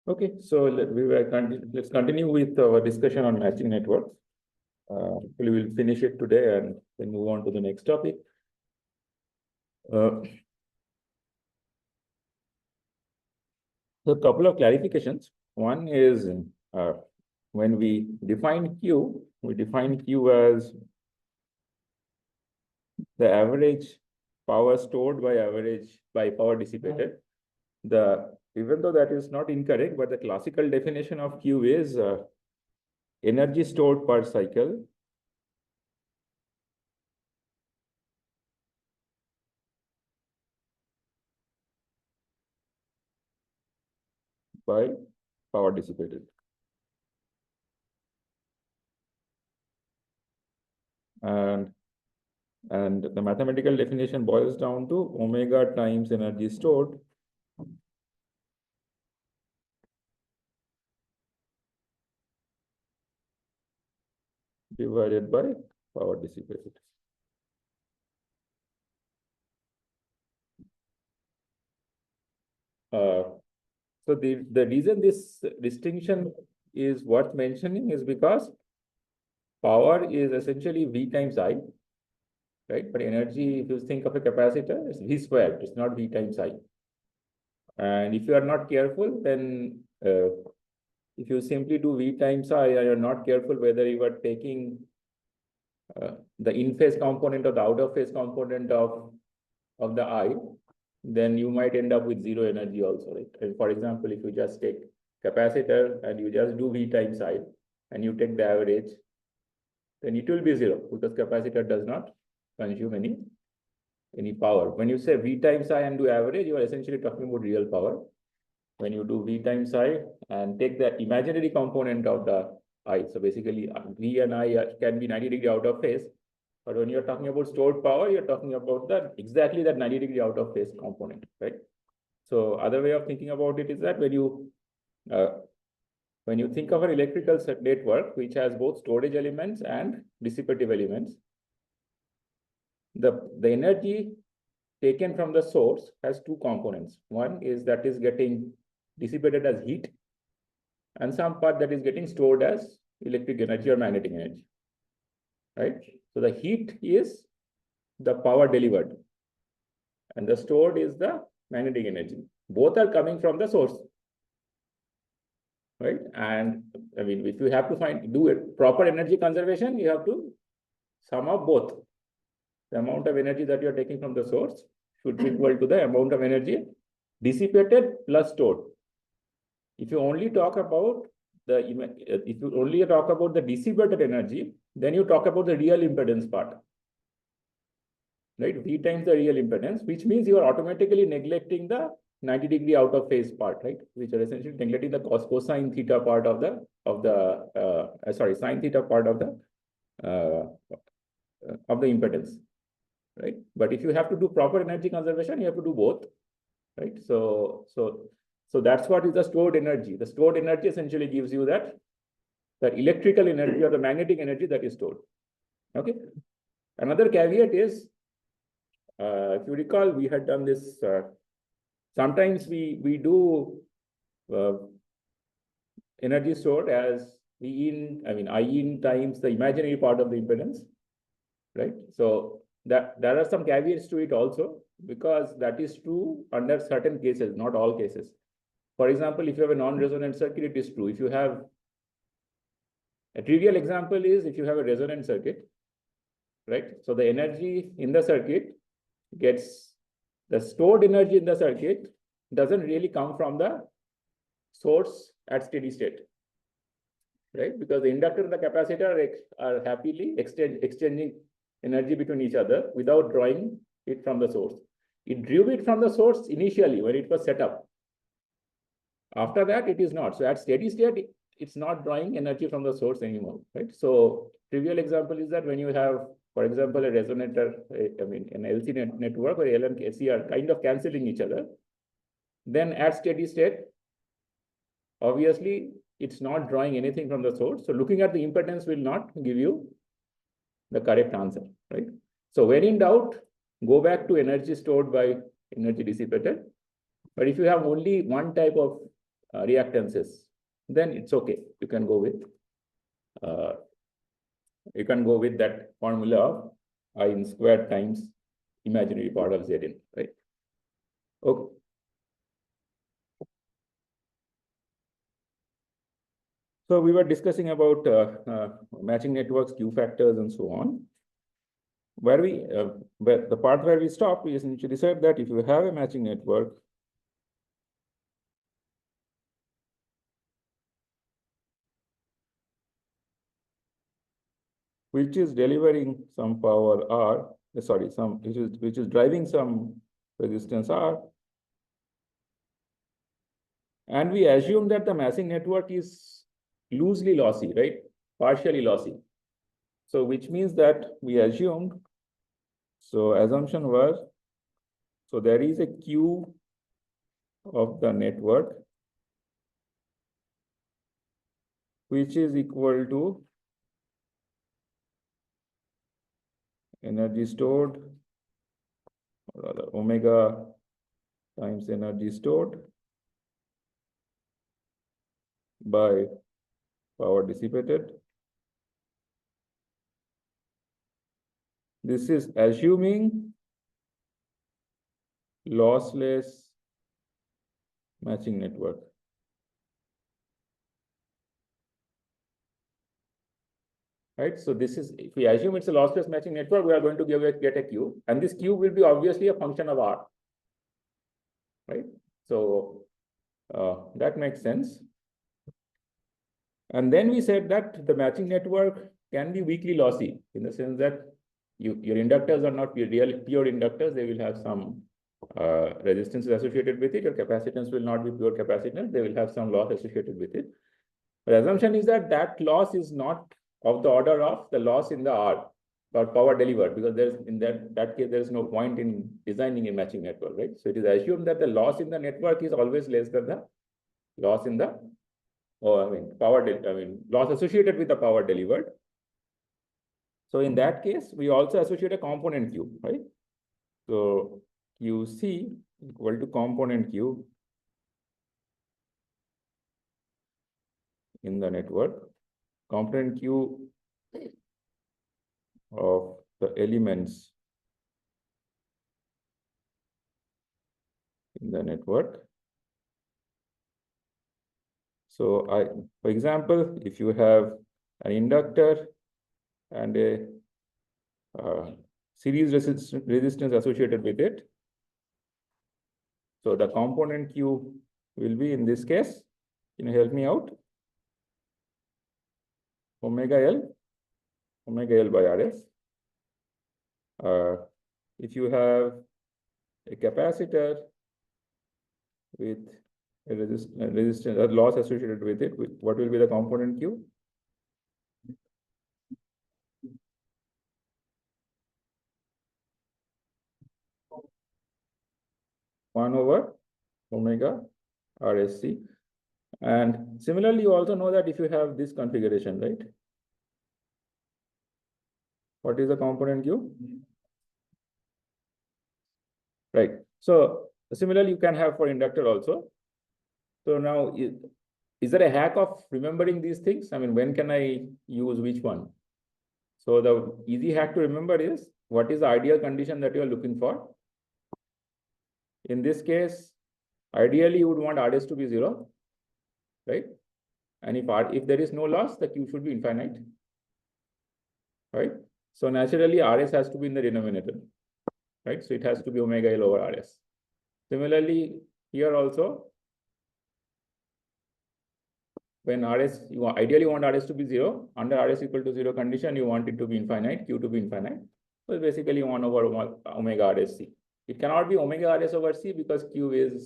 Okay, so let's continue with our discussion on matching networks. We will finish it today and then move on to the next topic. So a couple of clarifications. One is when we define Q as the average power stored by power dissipated. Even though that is not incorrect, but the classical definition of Q is energy stored per cycle by power dissipated. And the mathematical definition boils down to omega times energy stored divided by power dissipated. So the reason this distinction is worth mentioning is because power is essentially V times I, right? But energy, if you think of a capacitor, it's V squared, it's not V times I. And if you are not careful, then if you simply do V times I, and you're not careful whether you are taking the in-phase component or the out-of-phase component of the I, then you might end up with zero energy also, right? And for example, if you just take capacitor and you just do V times I, and you take the average, then it will be zero because capacitor does not consume any power. When you say V times I and do average, you are essentially talking about real power. When you do V times I and take the imaginary component of the I, so basically V and I can be 90 degree out of phase, but when you're talking about stored power, you're talking about exactly that 90 degree out of phase component, right? So other way of thinking about it is that when you think of an electrical network which has both storage elements and dissipative elements, the energy taken from the source has two components. One is that is getting dissipated as heat, and some part that is getting stored as electric energy or magnetic energy, right? So the heat is the power delivered, and the stored is the magnetic energy. Both are coming from the source, right? And I mean, if you have to do it proper energy conservation, you have to sum up both. The amount of energy that you're taking from the source should be equal to the amount of energy dissipated plus stored. If you only talk about the dissipated energy, then you talk about the real impedance part, right? V times the real impedance, which means you are automatically neglecting the 90 degree out of phase part, right? Which are essentially neglecting the cosine theta part of the sine theta part of the impedance, right? But if you have to do proper energy conservation, you have to do both, right? So that's what is the stored energy. The stored energy essentially gives you that electrical energy or the magnetic energy that is stored. Okay. Another caveat is, if you recall, we had done this. Sometimes we do energy stored as I in times the imaginary part of the impedance, right? So there are some caveats to it also, because that is true under certain cases, not all cases. For example, if you have a non-resonant circuit, it is true. If you have a trivial example is if you have a resonant circuit, right? So the energy in the circuit the stored energy in the circuit doesn't really come from the source at steady state, right? Because the inductor and the capacitor are happily exchanging energy between each other without drawing it from the source. It drew it from the source initially when it was set up. After that, it is not. So at steady state, it's not drawing energy from the source anymore, right? So trivial example is that when you have, for example, a resonator, an LC network or L and C are kind of canceling each other, then at steady state, obviously, it's not drawing anything from the source. So looking at the impedance will not give you the correct answer, right? So when in doubt, go back to energy stored by energy dissipated. But if you have only one type of reactances, then it's okay. You can go with that formula of I in squared times imaginary part of Z in, right? Okay. So we were discussing about matching networks, Q factors, and so on. Where the part where we stopped, we essentially said that if you have a matching network, which is delivering some power R, which is driving some resistance R, and we assume that the matching network is loosely lossy, right? Partially lossy. So which means that we assumed, so assumption was, so there is a Q of the network which is equal to energy stored, or rather omega times energy stored by power dissipated. This is assuming lossless matching network. Right, so this is, if we assume it's a lossless matching network, we are going to get a Q, and this Q will be obviously a function of R, right? So that makes sense. And then we said that the matching network can be weakly lossy in the sense that your inductors are not pure inductors. They will have some resistance associated with it. Your capacitance will not be pure capacitance. They will have some loss associated with it. The assumption is that that loss is not of the order of the loss in the R, or power delivered, because there's in that case, there is no point in designing a matching network, right? So it is assumed that the loss in the network is always less than the loss in the, loss associated with the power delivered. So in that case, we also associate a component Q, right? So QC equal to component Q in the network. Component Q of the elements in the network. So for example, if you have an inductor and a series resistance associated with it, so the component Q will be, in this case, can you help me out? Omega L by Rs. If you have a capacitor with a resistance, a loss associated with it, what will be the component Q? One over omega RSC. And similarly, you also know that if you have this configuration, right? What is the component Q? Right. So similarly, you can have for inductor also. So now, is there a hack of remembering these things? I mean, when can I use which one? So the easy hack to remember is, what is the ideal condition that you are looking for? In this case, ideally, you would want RS to be 0, right? And if there is no loss, the Q should be infinite, right? So naturally, RS has to be in the denominator, right? So it has to be omega L over RS. Similarly, here also, when RS, you ideally want RS to be 0, under RS equal to 0 condition, you want it to be infinite, Q to be infinite. So basically 1 over omega RSC. It cannot be omega RS over C because Q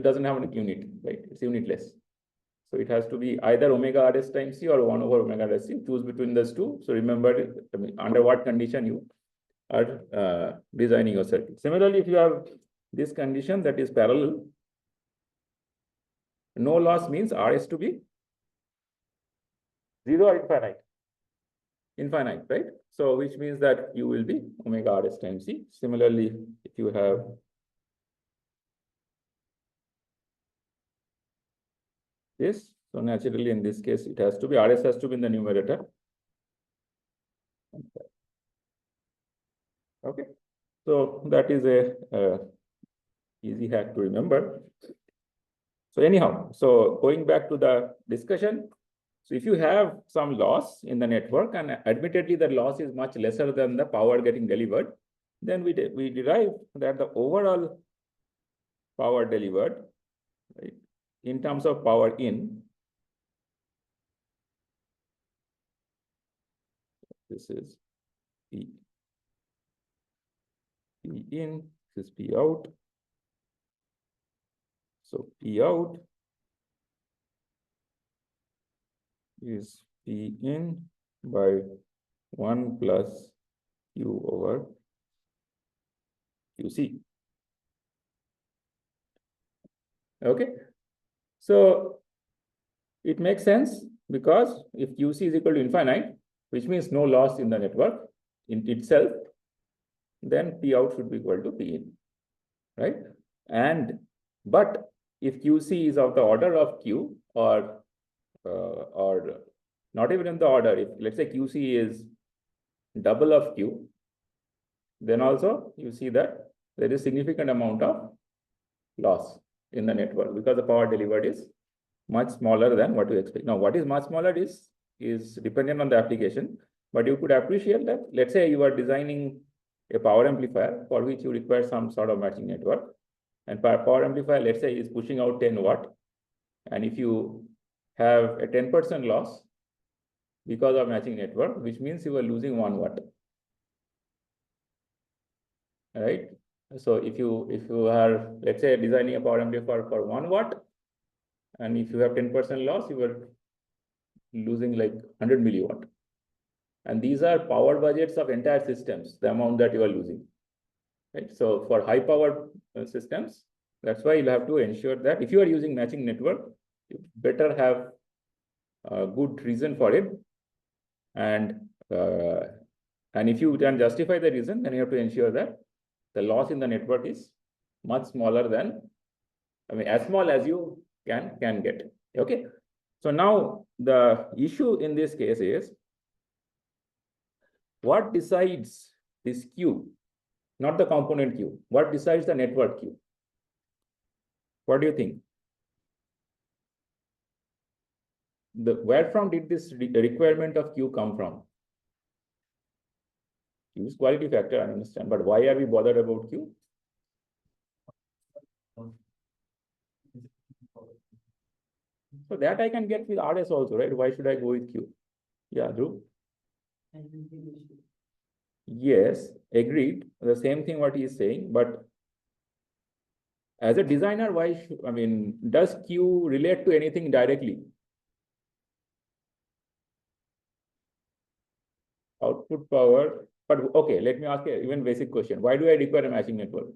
doesn't have a unit, right? It's unitless. So it has to be either omega RS times C or 1 over omega RSC. Choose between those two. So remember, under what condition you are designing your circuit. Similarly, if you have this condition that is parallel, no loss means RS to be 0 or infinite. Infinite, right? So which means that you will be omega RS times C. Similarly, if you have this. So naturally, in this case, it has to be RS has to be in the numerator. Okay. So that is a easy hack to remember. So anyhow, so going back to the discussion, so if you have some loss in the network, and admittedly the loss is much lesser than the power getting delivered, then we derive that the overall power delivered, right, in terms of power in, this is P in, this is P out. So P out is P in by 1 plus Q over QC. Okay. So it makes sense because if QC is equal to infinite, which means no loss in the network in itself, then P out should be equal to P in, right? And but if QC is of the order of Q or not even in the order, if let's say QC is double of Q, then also you see that there is significant amount of loss in the network because the power delivered is much smaller than what you expect. Now, what is much smaller is dependent on the application, but you could appreciate that, let's say you are designing a power amplifier for which you require some sort of matching network. And power amplifier, let's say, is pushing out 10 watt. And if you have a 10% loss because of matching network, which means you are losing 1 watt. Right? So if you are, let's say, designing a power amplifier for 1 watt, and if you have 10% loss, you are losing like 100 milliwatt. And these are power budgets of entire systems, the amount that you are losing. Right? So for high power systems, that's why you'll have to ensure that if you are using matching network, you better have a good reason for it. And if you can justify the reason, then you have to ensure that the loss in the network is much smaller than, I mean, as small as you can get. Okay. So now the issue in this case is what decides this Q, not the component Q. What decides the network Q? What do you think? Where from did this requirement of Q come from? Q is quality factor, I understand, but why are we bothered about Q? So that I can get with RS also, right? Why should I go with Q? Yeah, Dhruv? Yes, agreed. The same thing what he is saying, but as a designer, does Q relate to anything directly? Output power, but okay, let me ask you even basic question. Why do I require a matching network?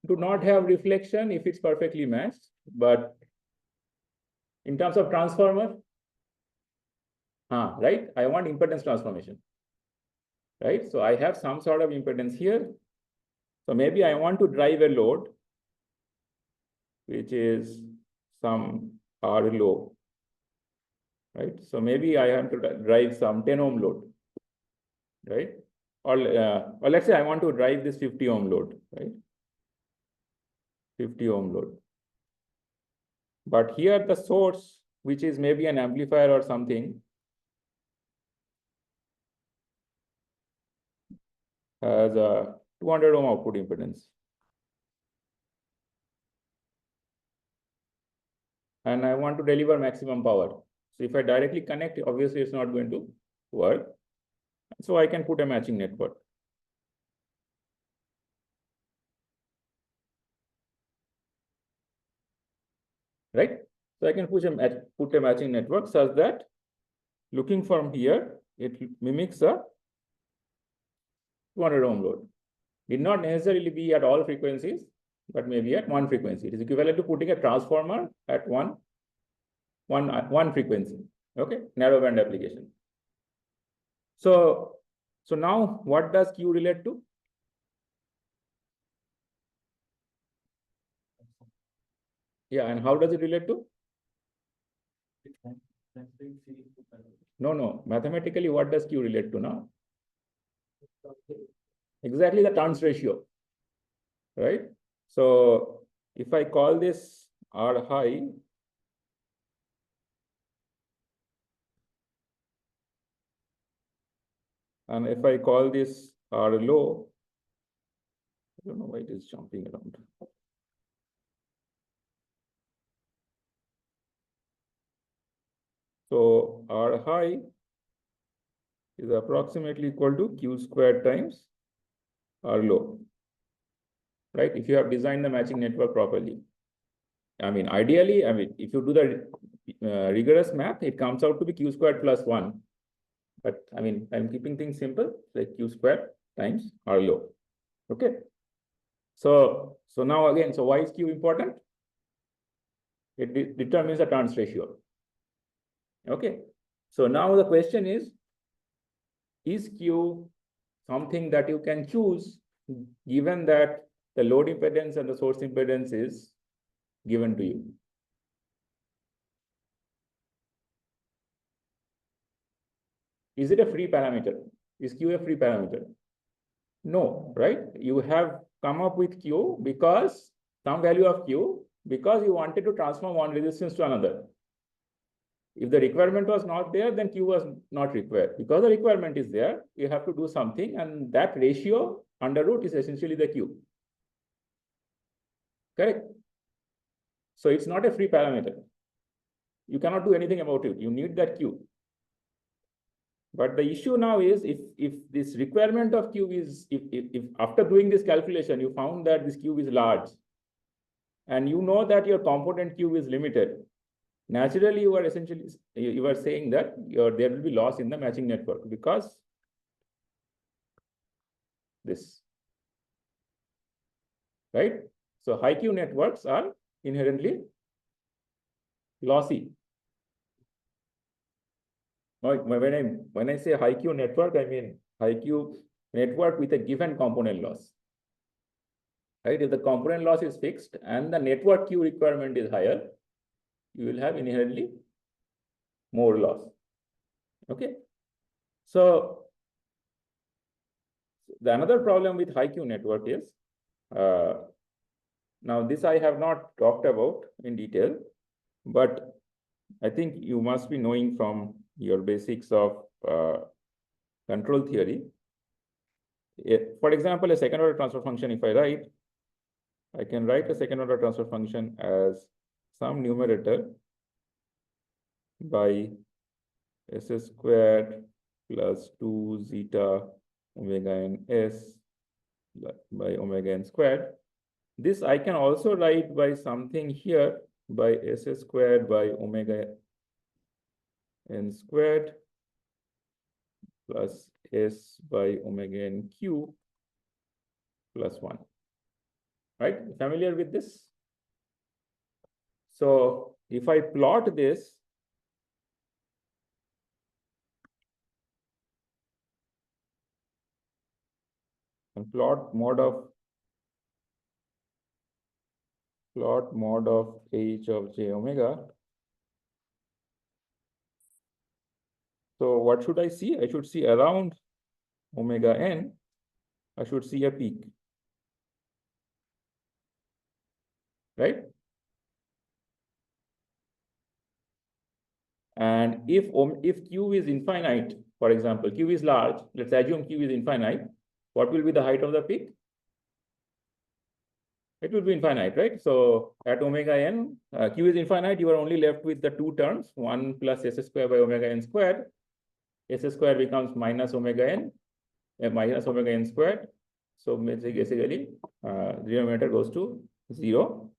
Do not have reflection if it's perfectly matched, but in terms of transformer, right? I want impedance transformation, right? So I have some sort of impedance here. So maybe I want to drive a load, which is some R low, right? So maybe I have to drive some 10 ohm load, right? Or let's say I want to drive this 50 ohm load, right? 50 ohm load. But here the source, which is maybe an amplifier or something, has a 200 ohm output impedance. And I want to deliver maximum power. So if I directly connect, obviously it's not going to work. So I can put a matching network. Right? So I can put a matching network such that looking from here, it mimics a 200 ohm load. Need not necessarily be at all frequencies, but maybe at one frequency. It is equivalent to putting a transformer at one frequency. Okay, narrowband application. So now what does Q relate to? Yeah, and how does it relate to? No. Mathematically, what does Q relate to now? Exactly the turns ratio, right? So if I call this R high, and if I call this R low, I don't know why it is jumping around. So R high is approximately equal to Q squared times R low, right? If you have designed the matching network properly. I mean, ideally, if you do the rigorous math, it comes out to be Q squared plus 1. But I mean, I'm keeping things simple, like Q squared times R low. Okay. So now again, so why is Q important? It determines the turns ratio. Okay. So now the question is Q something that you can choose given that the load impedance and the source impedance is given to you? Is it a free parameter? Is Q a free parameter? No, right? You have come up with Q because some value of Q because you wanted to transform one resistance to another. If the requirement was not there, then Q was not required. Because the requirement is there, you have to do something, and that ratio under root is essentially the Q. Correct? So it's not a free parameter. You cannot do anything about it. You need that Q. But the issue now is if this requirement of Q is, if after doing this calculation, you found that this Q is large, and you know that your component Q is limited, naturally you are essentially, you are saying that there will be loss in the matching network because this, right? So high Q networks are inherently lossy. When I say high Q network, I mean high Q network with a given component loss. Right? If the component loss is fixed and the network Q requirement is higher, you will have inherently more loss. Okay. So the another problem with high Q network is, now this I have not talked about in detail, but I think you must be knowing from your basics of control theory. For example, a second order transfer function, if I can write a second order transfer function as some numerator by s squared plus 2 zeta omega n s by omega n squared. This I can also write by something here by s squared by omega n squared plus s by omega n cube plus 1. Right? Familiar with this? So if I plot this, and plot mod of h of j omega. So what should I see? I should see around omega n, I should see a peak. Right? And if Q is infinite, for example, Q is large, let's assume Q is infinite, what will be the height of the peak? It will be infinite, right? So at omega n, Q is infinite, you are only left with the two terms, 1 plus s square by omega n squared. S square becomes minus omega n, minus omega n squared. So basically, the denominator goes to 0.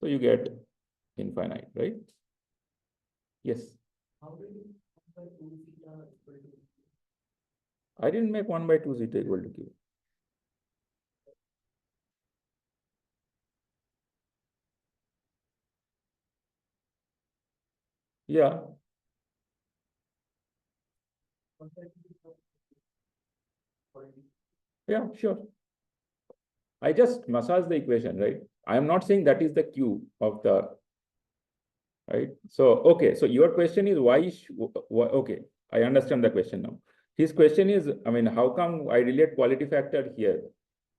So you get infinite, right? Yes. How did you 1 by 2 zeta equal to Q? I didn't make 1 by 2 zeta equal to Q. Yeah. Yeah, sure. I just massage the equation, right? I am not saying that is the Q of the right? So, okay, so your question is why, okay, I understand the question now. His question is, I mean, how come I relate quality factor here,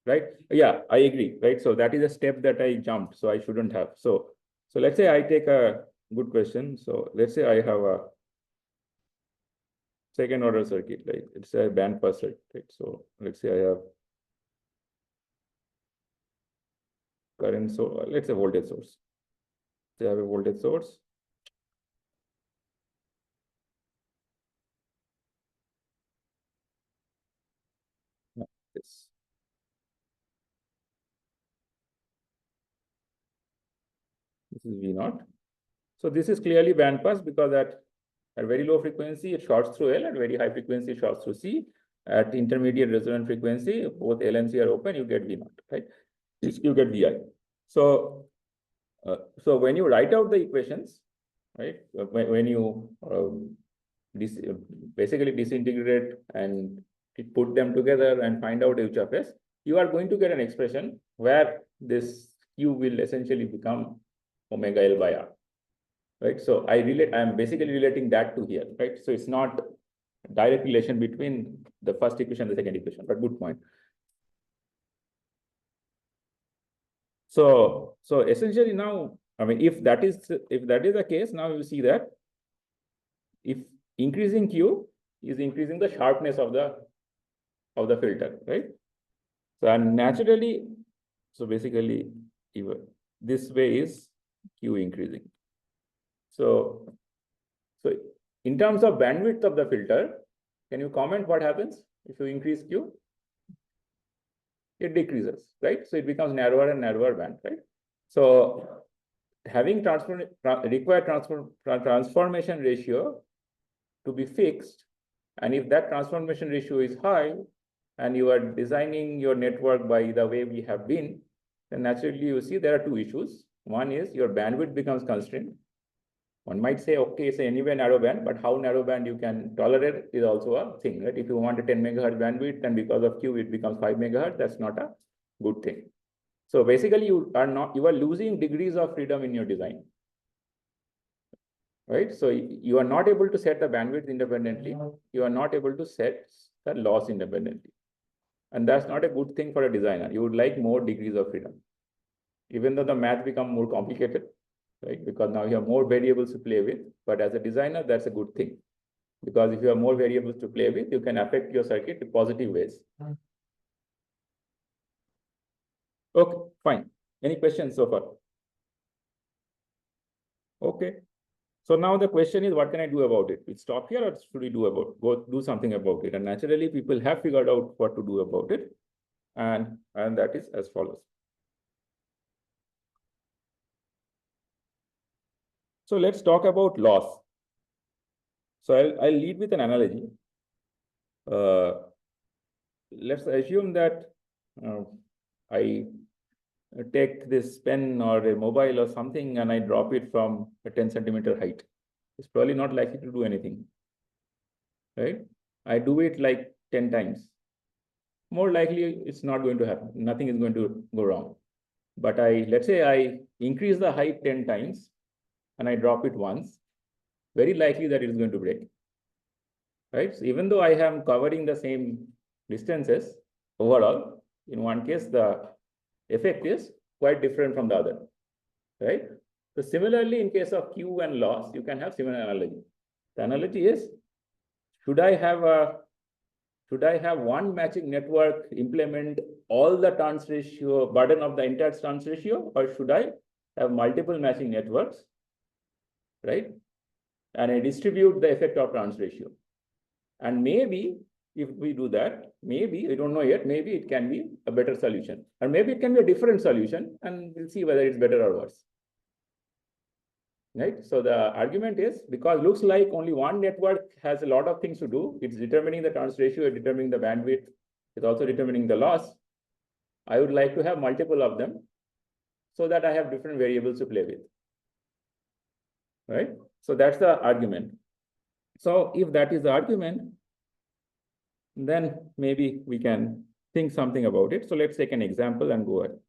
right? Yeah, I agree, right? So that is a step that I jumped, so I shouldn't have. So let's say I take a good question. So let's say I have a second order circuit, like it's a band pass circuit, right? So let's say I have current, so let's say voltage source. So I have a voltage source. This. This is V naught. So this is clearly band pass because at very low frequency, it shorts through L. At very high frequency, it shorts through C. At intermediate resonant frequency, both L and C are open, you get V naught, right? You get VI. So, so when you write out the equations, right, when you dis basically disintegrate and put them together and find out H of S, you are going to get an expression where this Q will essentially become omega L by R. Right. So I'm basically relating that to here, right? So it's not direct relation between the first equation and the second equation, but good point. So essentially now, I mean, if that is the case, now you see that if increasing Q is increasing the sharpness of the filter, right? So and naturally, so basically, even this way is Q increasing. So in terms of bandwidth of the filter, can you comment what happens if you increase Q? It decreases, right? So it becomes narrower and narrower band, right? So having required transformation ratio to be fixed, and if that transformation ratio is high, and you are designing your network by the way we have been, then naturally you see there are two issues. One is your bandwidth becomes constrained. One might say, okay, it's anyway narrow band, but how narrow band you can tolerate is also a thing, right? If you want a 10 megahertz bandwidth and because of Q, it becomes 5 megahertz, that's not a good thing. So basically you are losing degrees of freedom in your design, right? So you are not able to set the bandwidth independently. You are not able to set the loss independently. And that's not a good thing for a designer. You would like more degrees of freedom, even though the math become more complicated, right? Because now you have more variables to play with. But as a designer, that's a good thing. Because if you have more variables to play with, you can affect your circuit in positive ways. Okay, fine. Any questions so far? Okay. So now the question is, what can I do about it? We stop here or should we go do something about it? And naturally, people have figured out what to do about it. And that is as follows. So let's talk about loss. So I'll lead with an analogy. Let's assume that I take this pen or a mobile or something and I drop it from a 10 centimeter height. It's probably not likely to do anything, right? I do it like 10 times. More likely, it's not going to happen. Nothing is going to go wrong. But let's say I increase the height 10 times and I drop it once, very likely that it is going to break, right? So even though I am covering the same distances overall, in one case, the effect is quite different from the other, right? So similarly, in case of Q and loss, you can have similar analogy. The analogy is, should I have one matching network implement all the turns ratio, burden of the entire turns ratio, or should I have multiple matching networks, right? And I distribute the effect of turns ratio. And maybe if we do that, maybe, we don't know yet, maybe it can be a better solution. Or maybe it can be a different solution, and we'll see whether it's better or worse. Right? So the argument is, because looks like only one network has a lot of things to do. It's determining the turns ratio, it's determining the bandwidth, it's also determining the loss. I would like to have multiple of them so that I have different variables to play with. Right? So that's the argument. So if that is the argument, then maybe we can think something about it. So let's take an example and go ahead,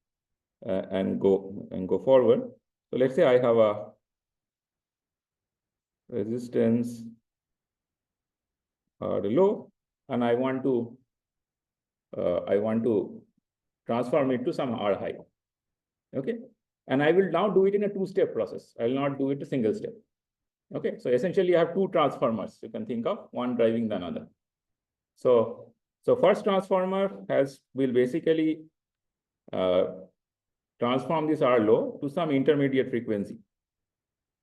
and go forward. So let's say I have a resistance are low, and I want to transform it to some R high. Okay, and I will now do it in a two-step process. I will not do it a single step. Okay, so essentially you have two transformers you can think of, one driving the another. So first transformer will basically transform this R low to some intermediate frequency.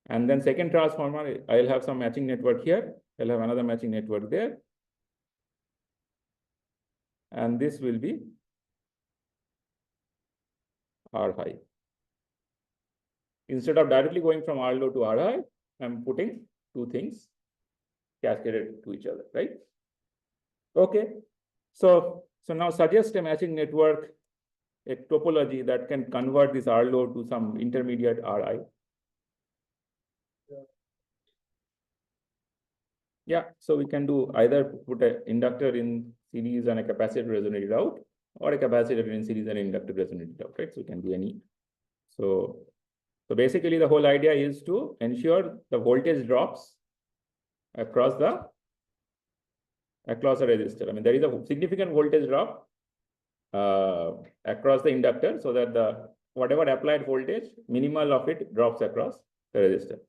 And then second transformer, I'll have some matching network here. I'll have another matching network there. And this will be R high. Instead of directly going from R low to R high, I'm putting two things cascaded to each other, right? Okay. So now suggest a matching network, a topology that can convert this R low to some intermediate Ri. Yeah, so we can do either put an inductor in series and a capacitor resonated out, or a capacitor in series and inductor resonated out, right? So we can do any. So basically the whole idea is to ensure the voltage drops across a resistor. I mean, there is a significant voltage drop across the inductor, so that the whatever applied voltage, minimal of it drops across the resistor.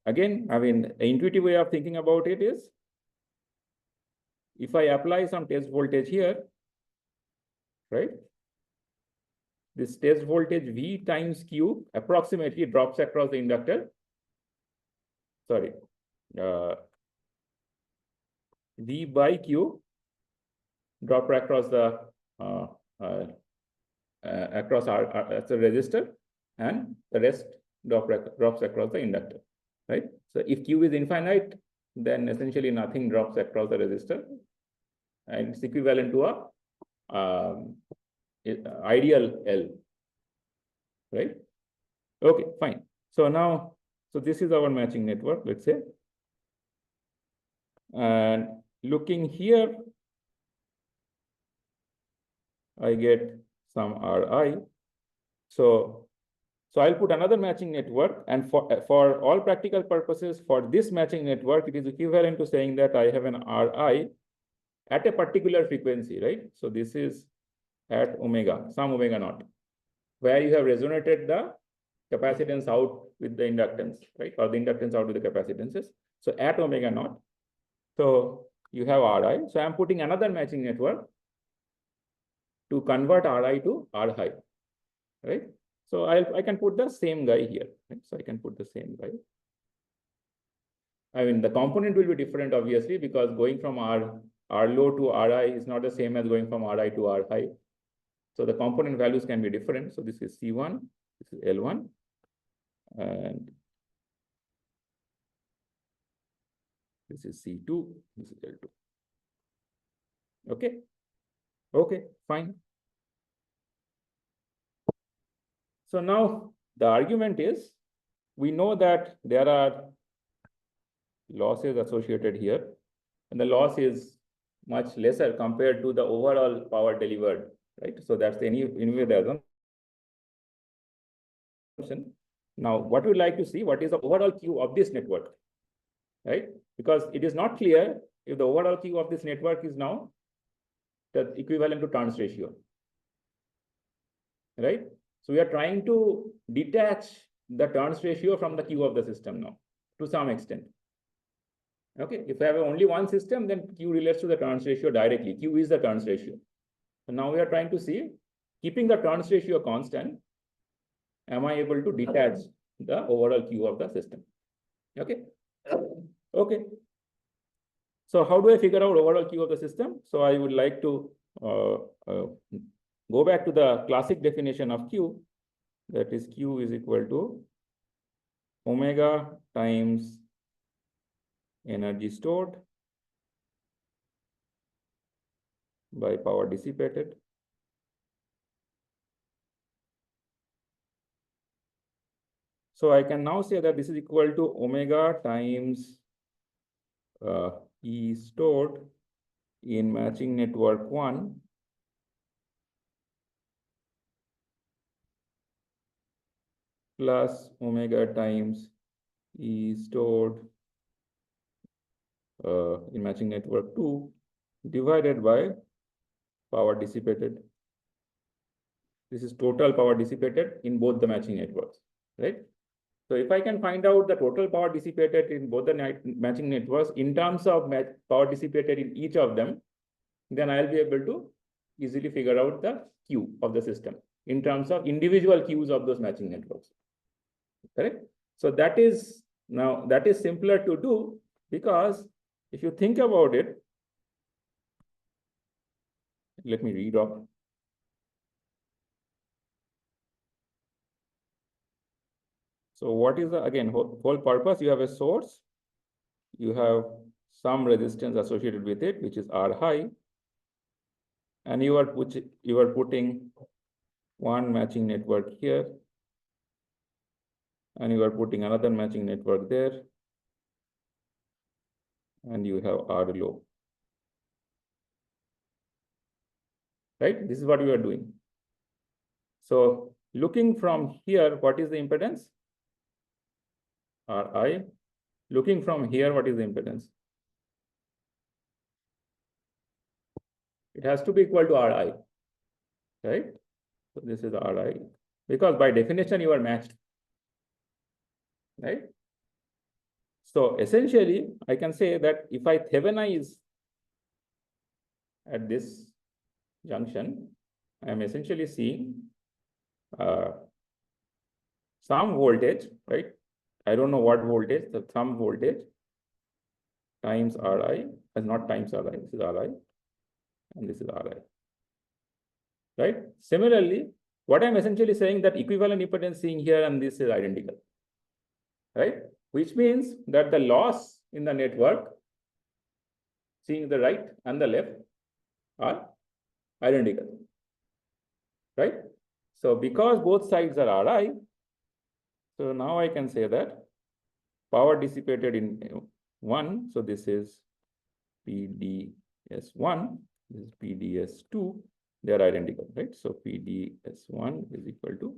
Again, I mean, an intuitive way of thinking about it is, if I apply some test voltage here, right? This test voltage V times Q approximately drops across the inductor. Sorry, V by Q drop across the as a resistor, and the rest drops across the inductor, right? So if Q is infinite, then essentially nothing drops across the resistor, and it's equivalent to a ideal L, right? Okay, fine. So now, this is our matching network, let's say. And looking here, I get some Ri. So I'll put another matching network, and for all practical purposes, for this matching network, it is equivalent to saying that I have an Ri at a particular frequency, right? So this is at omega, some omega naught, where you have resonated the capacitance out with the inductance, right? Or the inductance out with the capacitances. So at omega naught, so you have Ri. So I'm putting another matching network to convert Ri to R high, right? So I can put the same guy here, right? So I can put the same guy. I mean, the component will be different, obviously, because going from R low to Ri is not the same as going from Ri to R high. So the component values can be different. So this is C1, this is L1, and this is C2, this is L2. Okay. Okay, fine. So now the argument is, we know that there are losses associated here, and the loss is much lesser compared to the overall power delivered, right? So that's anyway the assumption. Now, what we'd like to see, what is the overall Q of this network, right? Because it is not clear if the overall Q of this network is now the equivalent to turns ratio, right? So we are trying to detach the turns ratio from the Q of the system now, to some extent. Okay, if I have only one system, then Q relates to the turns ratio directly. Q is the turns ratio. So now we are trying to see, keeping the turns ratio constant, am I able to detach the overall Q of the system? Okay. Okay. So how do I figure out overall Q of the system? So I would like to go back to the classic definition of Q. That is, Q is equal to omega times energy stored by power dissipated. So I can now say that this is equal to omega times E stored in matching network 1 plus omega times is stored in matching network 2 divided by power dissipated. This is total power dissipated in both the matching networks, right? So if I can find out the total power dissipated in both the matching networks in terms of power dissipated in each of them, then I'll be able to easily figure out the Q of the system in terms of individual Qs of those matching networks, correct? So that is simpler to do, because if you think about it, let me read off. So what is the, again, whole purpose? You have a source, you have some resistance associated with it, which is R high, and you are putting one matching network here, and you are putting another matching network there, and you have R low, right? This is what we are doing. So looking from here, what is the impedance? Ri. Looking from here, what is the impedance? It has to be equal to Ri, right? So this is Ri, because by definition you are matched, right? So essentially, I can say that if I Theveninize at this junction, I am essentially seeing some voltage, right? I don't know what voltage, so some voltage times Ri, as not times Ri, this is Ri, and this is Ri, right? Similarly, what I'm essentially saying that equivalent impedance seeing here and this is identical, right? Which means that the loss in the network seeing the right and the left are identical, right? So because both sides are Ri, so now I can say that power dissipated in one, so this is PDS1, this is PDS2, they are identical, right? So PDS1 is equal to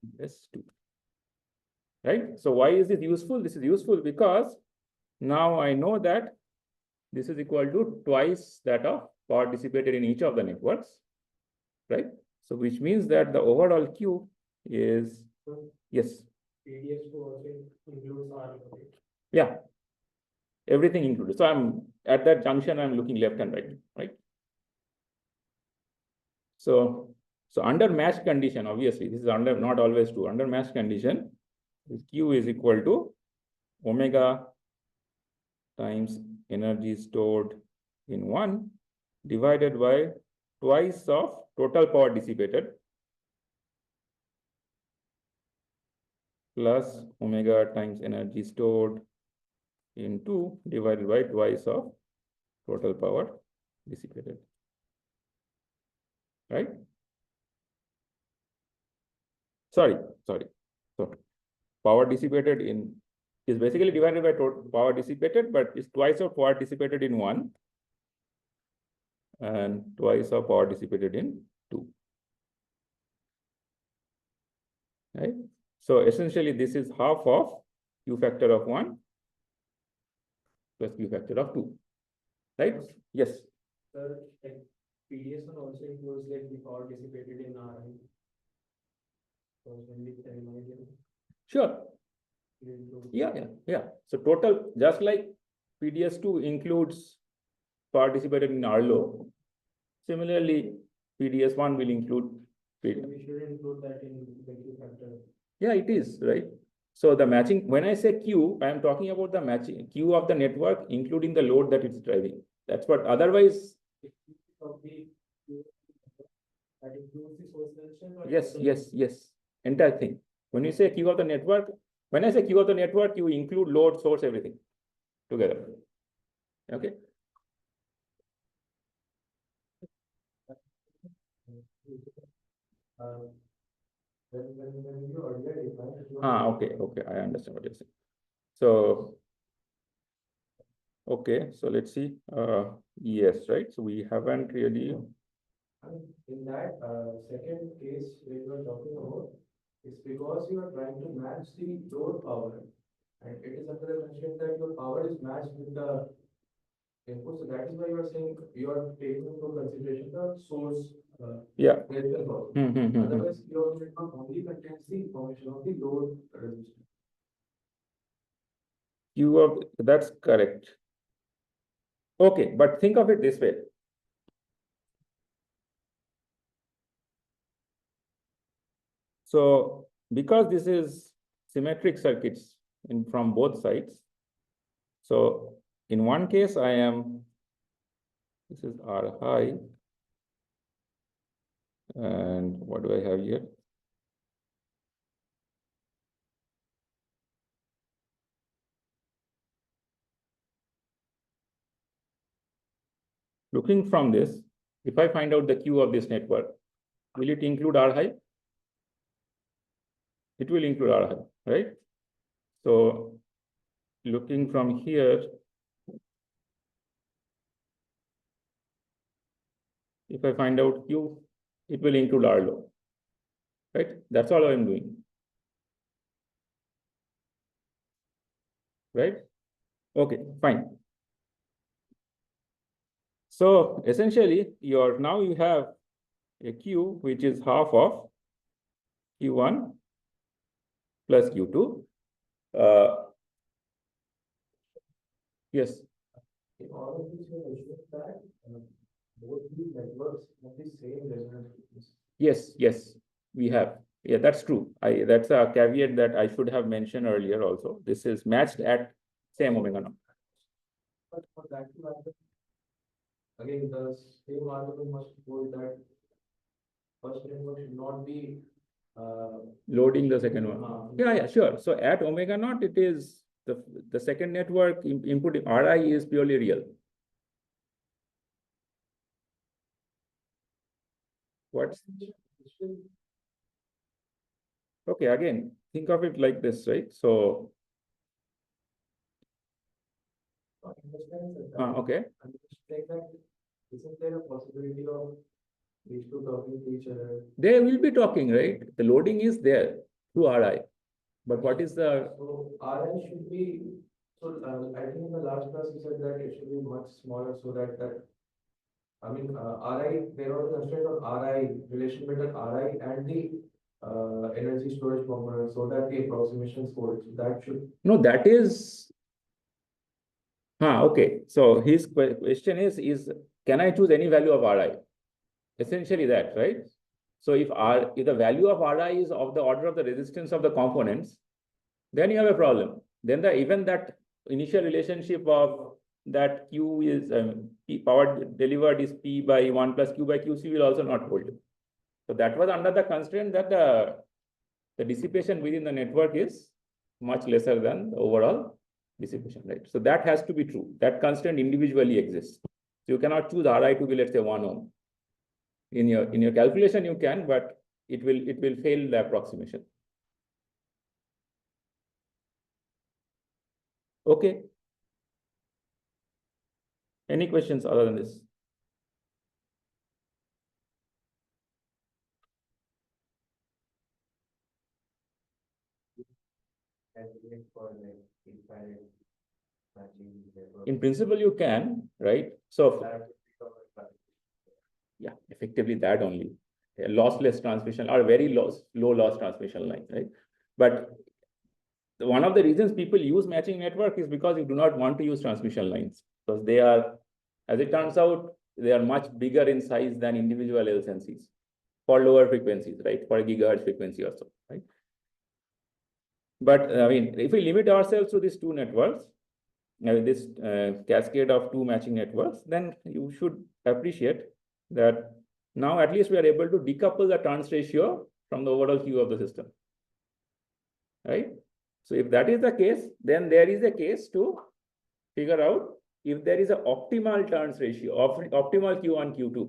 PDS2, right? So why is this useful? This is useful because now I know that this is equal to twice that of power dissipated in each of the networks, right? So which means that the overall Q is, yes. PDS2 also includes R, yeah, everything included. So I'm at that junction, I'm looking left and right? So under matched condition, obviously, this is under not always true. Under matched condition, Q is equal to omega times energy stored in one divided by twice of total power dissipated plus omega times energy stored in 2 divided by twice of total power dissipated, right? Sorry. So power dissipated in is basically divided by total power dissipated, but it's twice of power dissipated in 1 and twice of power dissipated in 2, right? So essentially this is half of Q factor of 1 plus Q factor of 2, right? Yes. Sir, PDS1 also includes like the power dissipated in Ri. Sure. Yeah. So total, just like PDS2 includes power dissipated in Arlo, similarly, PDS1 will include. So we should include that in the Q factor. Yeah, it is, right? So the matching, when I say Q, I am talking about the matching Q of the network, including the load that it's driving. That's what, otherwise. Yes. Entire thing. When you say Q of the network, when I say Q of the network, you include load, source, everything together. Okay. Okay. I understand what you're saying. So, okay. So let's see. Yes, right. So we haven't really. In that second case we were talking about, it's because you are trying to match the load power And it is under the constraint that your power is matched with the input. So that is why you are saying you are taking into consideration the source Yeah. resistance also. Otherwise, your network only contains the information of the load resistance. That's correct. Okay, but think of it this way. So because this is symmetric circuits from both sides, so in one case this is R high, and what do I have here? Looking from this, if I find out the Q of this network, will it include R high? It will include R high, right? So looking from here, if I find out Q, it will include R low, right? That's all I'm doing, right? Okay, fine. So essentially, now you have a Q which is half of Q1 plus Q2. Yes. In all of these, you are assuring that both these networks have the same resonance frequency. Yes, we have. Yeah, that's true. That's a caveat that I should have mentioned earlier also. This is matched at same omega naught. But for that to happen, again, the same argument must hold that first network should not be loading the second one. Yeah, sure. So at omega naught, it is the second network input Ri is purely real. What? Okay, again, think of it like this, right? So, okay. Isn't there a possibility of these two talking to each other? They will be talking, right? The loading is there through Ri. But what is the... So Ri should be, so I think in the last class you said that it should be much smaller so that Ri, there was a constraint on Ri, relation between Ri and the energy storage component so that the approximation scores, that should... No, that is... okay. So his question is can I choose any value of Ri? Essentially that, right? So if the value of Ri is of the order of the resistance of the components, then you have a problem. Then even that initial relationship of that Q is power delivered is P by 1 plus Q by QC will also not hold. So that was under the constraint that the dissipation within the network is much lesser than the overall dissipation, right? So that has to be true. That constraint individually exists. So you cannot choose Ri to be, let's say, 1 ohm. In your calculation you can, but it will fail the approximation. Okay. Any questions other than this? In principle, you can, right? So, yeah, effectively that only. A lossless transmission or very low loss transmission line, right? But one of the reasons people use matching network is because you do not want to use transmission lines, because they are, as it turns out, they are much bigger in size than individual LSNCs for lower frequencies, right? For a gigahertz frequency or so, right? But I mean, if we limit ourselves to these two networks, this cascade of two matching networks, then you should appreciate that now at least we are able to decouple the turns ratio from the overall Q of the system, right? So if that is the case, then there is a case to figure out if there is an optimal turns ratio of optimal Q1, Q2,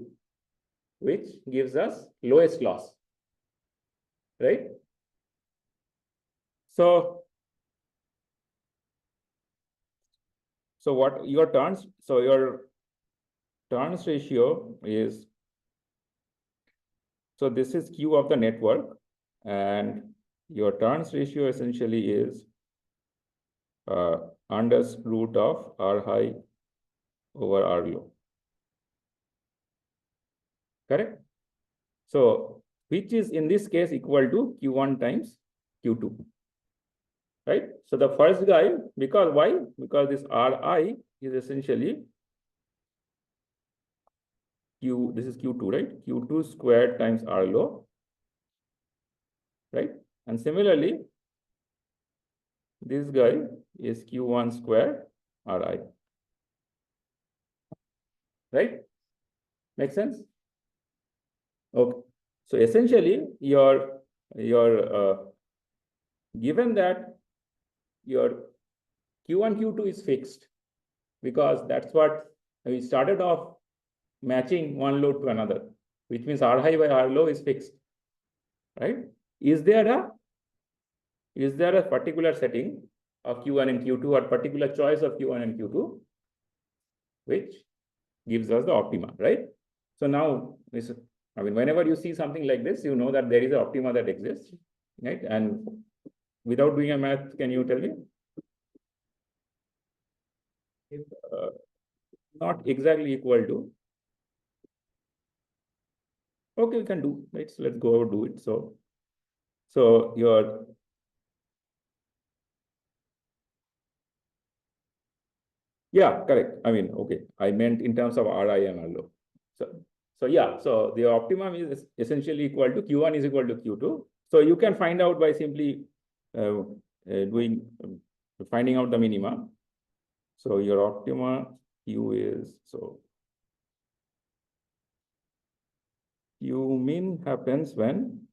which gives us lowest loss, right? So what your turns, so your turns ratio is, so this is Q of the network, and your turns ratio essentially is under root of R high over R low. Correct? So, which is in this case equal to Q1 times Q2. Right? So, the first guy, because why? Because this Ri is essentially this is Q2, right? Q2 squared times R low. Right? And similarly, this guy is Q1 square Ri. Right? Make sense? Okay. So essentially, given that your Q1, Q2 is fixed, because that's what we started off matching one load to another, which means R high by R low is fixed. Right? Is there a particular setting of Q1 and Q2 or particular choice of Q1 and Q2 which gives us the optima, right? So now, whenever you see something like this, you know that there is an optima that exists, right? And without doing a math, can you tell me? Not exactly equal to. Okay, we can do. Let's go do it. So your yeah, correct. Okay. I meant in terms of Ri and Rlo. So yeah, so the optimum is essentially equal to Q1 is equal to Q2. So you can find out by simply finding out the minima. So your optima Q is, so Q min happens when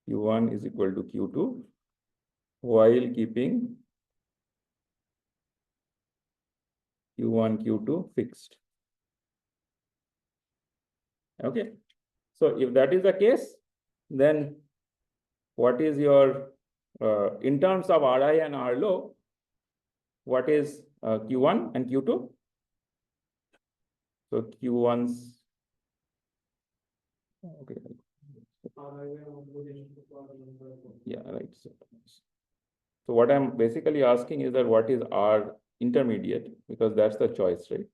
Q1 is equal to Q2 while keeping Q1, Q2 fixed. Okay. So if that is the case, then what is your, in terms of Ri and Rlo, what is Q1 and Q2? So Q1's, okay. Yeah, right. So what I'm basically asking is that what is R intermediate, because that's the choice, right?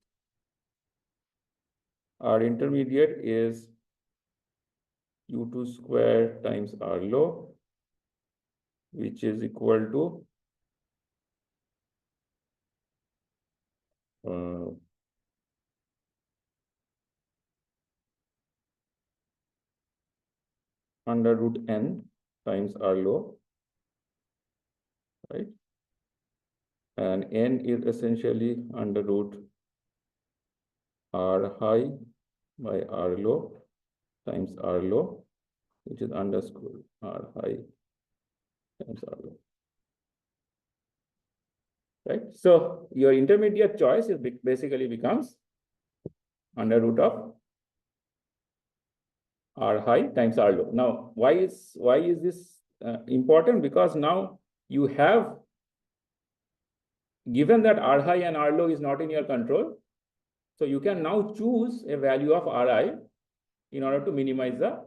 R intermediate is Q2 square times R low, which is equal to under root n times R low, right? And n is essentially under root R high by R low times R low, which is underscore R high times R low. Right? So your intermediate choice is basically becomes under root of R high times R low. Now, why is this important? Because now you have, given that R high and R low is not in your control, so you can now choose a value of Ri in order to minimize the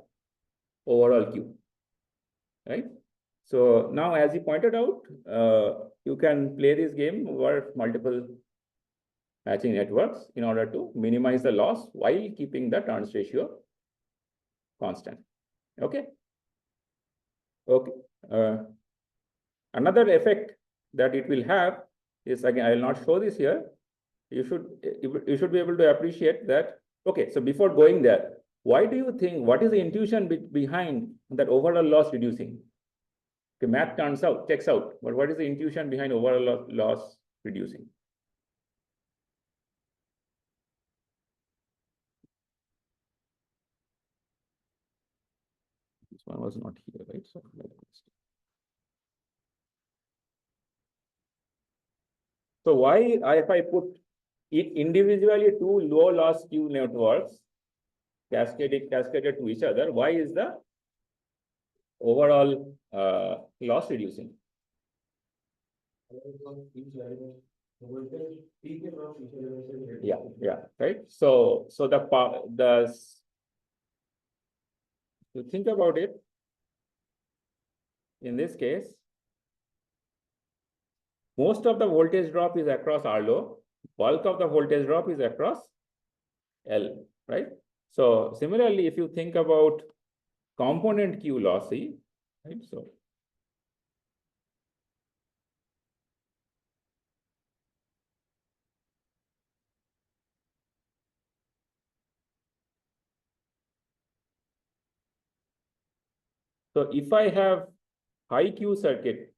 overall Q. Right? So now, as you pointed out, you can play this game over multiple matching networks in order to minimize the loss while keeping the turns ratio constant. Okay. Okay. Another effect that it will have is, again, I will not show this here. You should be able to appreciate that. Okay. So before going there, why do you think, what is the intuition behind that overall loss reducing? Okay, math checks out, but what is the intuition behind overall loss reducing? This one was not here, right? So why, if I put it individually two low loss Q networks cascaded to each other, why is the overall loss reducing? Yeah, right. So you think about it, in this case, most of the voltage drop is across R low, bulk of the voltage drop is across L, right? So similarly, if you think about component Q lossy, right? So if I have high Q circuit,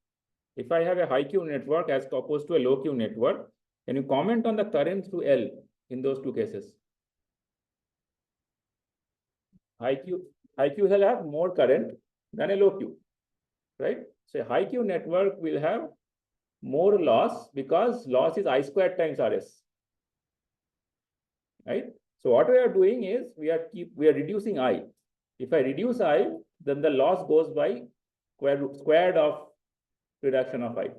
if I have a high Q network as opposed to a low Q network, can you comment on the current through L in those two cases? High Q will have more current than a low Q, right? So a high Q network will have more loss because loss is I squared times Rs, right? So what we are doing is we are reducing I. If I reduce I, then the loss goes by squared of reduction of I.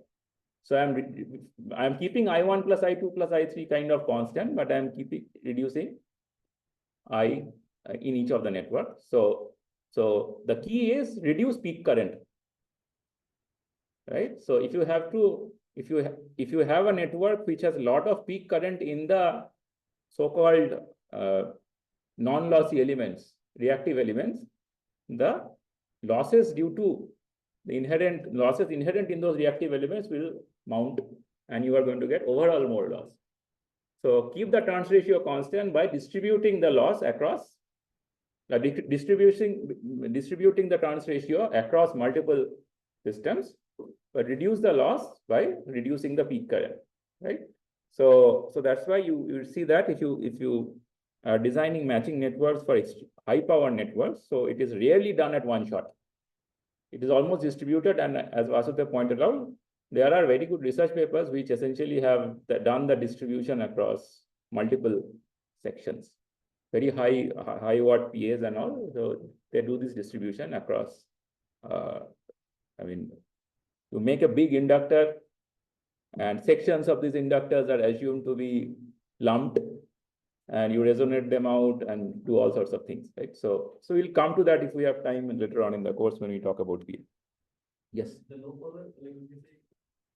So I'm keeping I1 plus I2 plus I3 kind of constant, but I'm reducing I in each of the network. So the key is reduce peak current, right? So if you have a network which has a lot of peak current in the so-called non-lossy elements, reactive elements, the losses due to the inherent losses inherent in those reactive elements will mount, and you are going to get overall more loss. So keep the turns ratio constant by distributing the loss across, distributing the turns ratio across multiple systems, but reduce the loss by reducing the peak current, right? So that's why you see that if you are designing matching networks for high power networks, so it is rarely done at one shot. It is almost distributed, and as Vasudha pointed out, there are very good research papers which essentially have done the distribution across multiple sections, very high watt PAs and all. So they do this distribution across. I mean, you make a big inductor, and sections of these inductors are assumed to be lumped, and you resonate them out and do all sorts of things, right? So we'll come to that if we have time later on in the course when we talk about PA. Yes. The low power, like we say,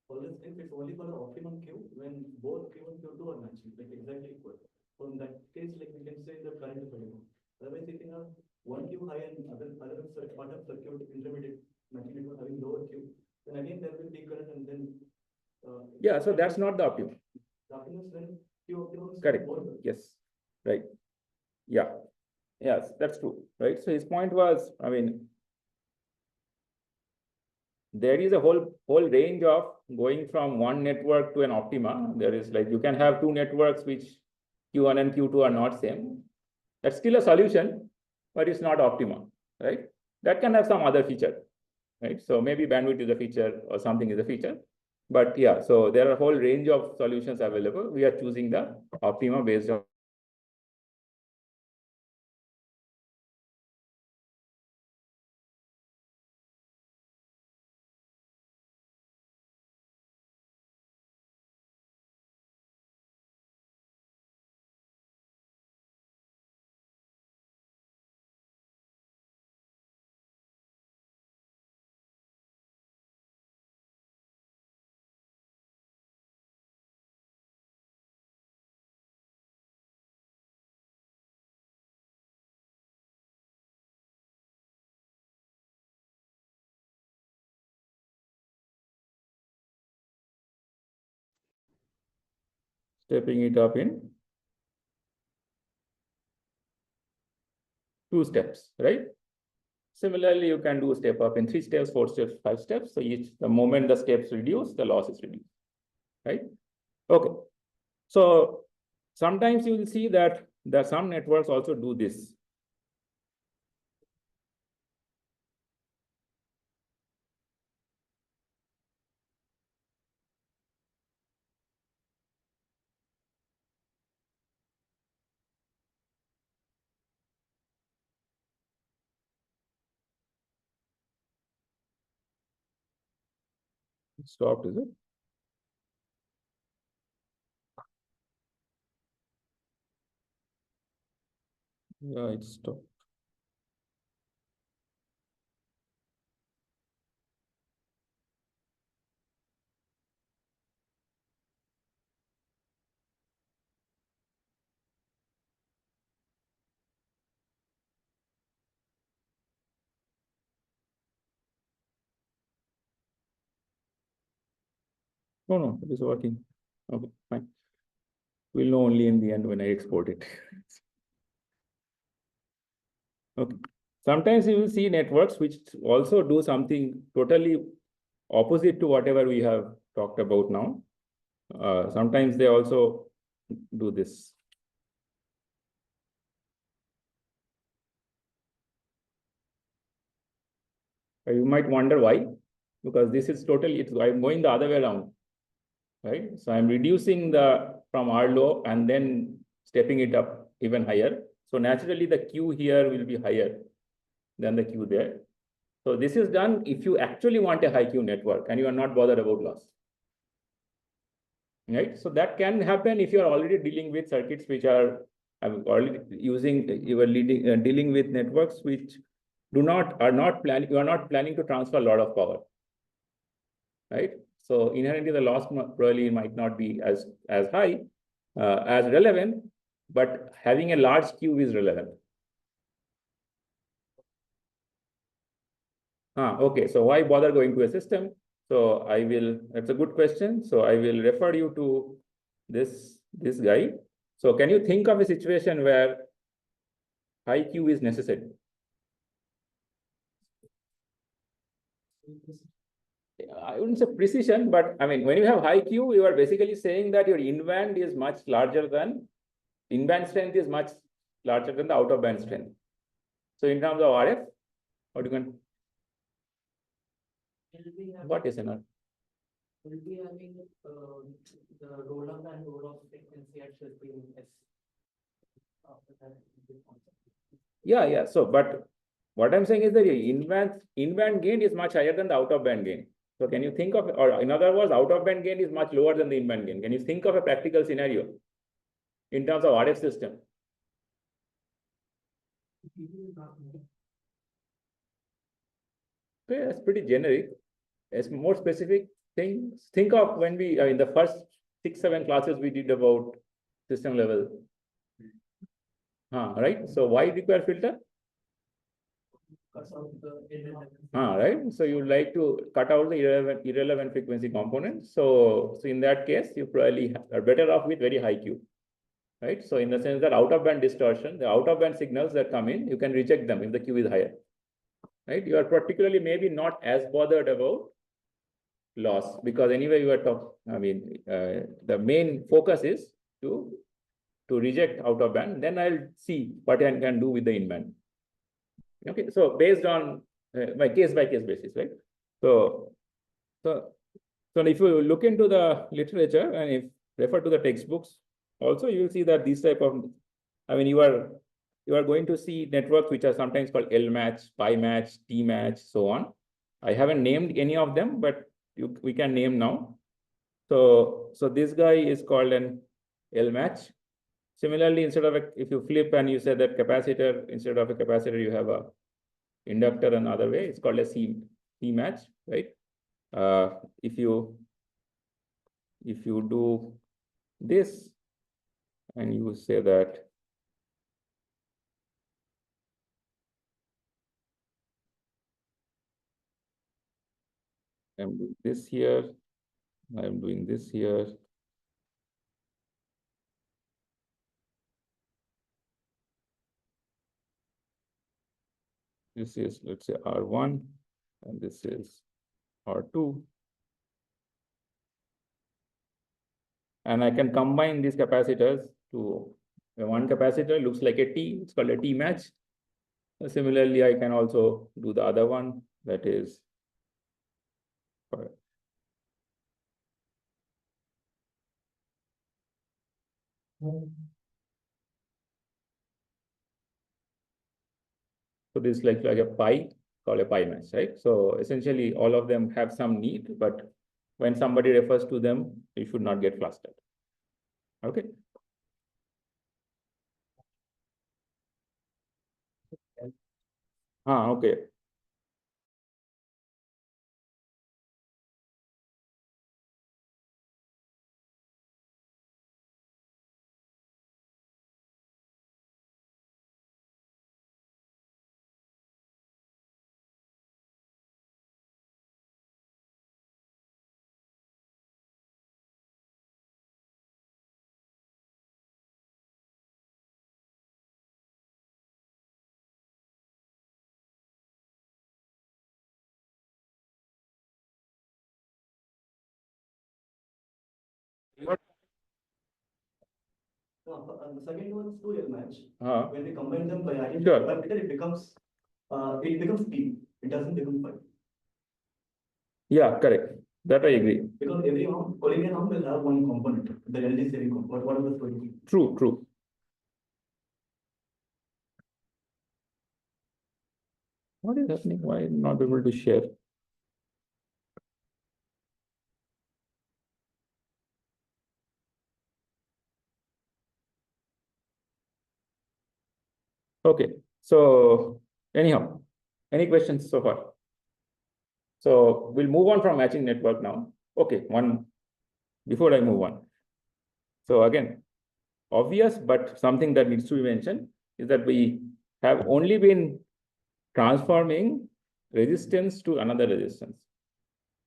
always if it's only for the optimum Q when both Q and Q2 are matching, like exactly equal. So in that case, like we can say the current is available. Otherwise, if you have one Q high and other part of circuit intermediate matching network having lower Q, then again there will be current and then yeah, so that's not the optimum. The optimum is when Q optimum is correct. more. Yes, right. Yeah, yes, that's true, right? So his point was, I mean, there is a whole range of going from one network to an optima. There is like you can have two networks which Q1 and Q2 are not same. That's still a solution, but it's not optima, right? That can have some other feature, right? So maybe bandwidth is a feature or something is a feature. But yeah, so there are a whole range of solutions available. We are choosing the optima based on stepping it up in two steps, right? Similarly, you can do step up in 3 steps, 4 steps, 5 steps. So the moment the steps reduce, the loss is reduced, right? Okay. So sometimes you will see that some networks also do this. Stopped, is it? Yeah, it's stopped. No, no, it is working. Okay, fine. We'll know only in the end when I export it. Okay. Sometimes you will see networks which also do something totally opposite to whatever we have talked about now. Sometimes they also do this. You might wonder why, because this is totally, I'm going the other way around, right? So I'm reducing the from R low and then stepping it up even higher. So naturally the Q here will be higher than the Q there. So this is done if you actually want a high Q network and you are not bothered about loss. Right? So that can happen if you are already dealing with circuits which are already using, you are dealing with networks which you are not planning to transfer a lot of power. Right? So inherently the loss probably might not be as high, as relevant, but having a large Q is relevant. Okay, so why bother going to a system? So that's a good question. So I will refer you to this guy. So can you think of a situation where high Q is necessary? I wouldn't say precision, but I mean, when you have high Q, you are basically saying that your in-band is much larger than, in-band strength is much larger than the out-of-band strength. So in terms of RF, what you can, what is an RF? Will be having the roll up and roll off frequency at 15 S. Yeah. So, but what I'm saying is that in-band gain is much higher than the out-of-band gain. So can you think of, or in other words, out-of-band gain is much lower than the in-band gain. Can you think of a practical scenario in terms of RF system? Okay, that's pretty generic. As more specific things, think of when we, in the first 6-7 classes we did about system level. Right? So why require filter? Right. So you like to cut out the irrelevant frequency components. So in that case, you probably are better off with very high Q. Right. So in the sense that out of band distortion, the out of band signals that come in, you can reject them if the Q is higher. Right. You are particularly maybe not as bothered about loss, because anyway you are the main focus is to reject out of band. Then I'll see what I can do with the in band. Okay, so based on by case basis, right? So if you look into the literature and if refer to the textbooks, also you will see that these type of, you are going to see networks which are sometimes called L match, pi match, T match, so on. I haven't named any of them, but we can name now. So this guy is called an L match. Similarly, instead of if you flip and you say that capacitor, instead of a capacitor, you have a inductor another way, it's called a C match, right? If you do this and you say that I'm doing this here, I'm doing this here. This is, let's say, R1, and this is R2. And I can combine these capacitors to one capacitor looks like a T, it's called a T match. Similarly, I can also do the other one, that is so this is like a pi, called a pi match, right? So essentially all of them have some need, but when somebody refers to them, you should not get flustered. Okay. Okay. The second one is 2L match. Uh, When we combine them by adding Sure. capacitor, it becomes P. It doesn't become 5. yeah, correct. That I agree. Because every collinear arm will have one component, the energy saving component. What is the story? True, true. What is happening? Why am I not able to share? Okay. So anyhow, any questions so far? So we'll move on from matching network now. Okay, one before I move on. So again, obvious, but something that needs to be mentioned is that we have only been transforming resistance to another resistance,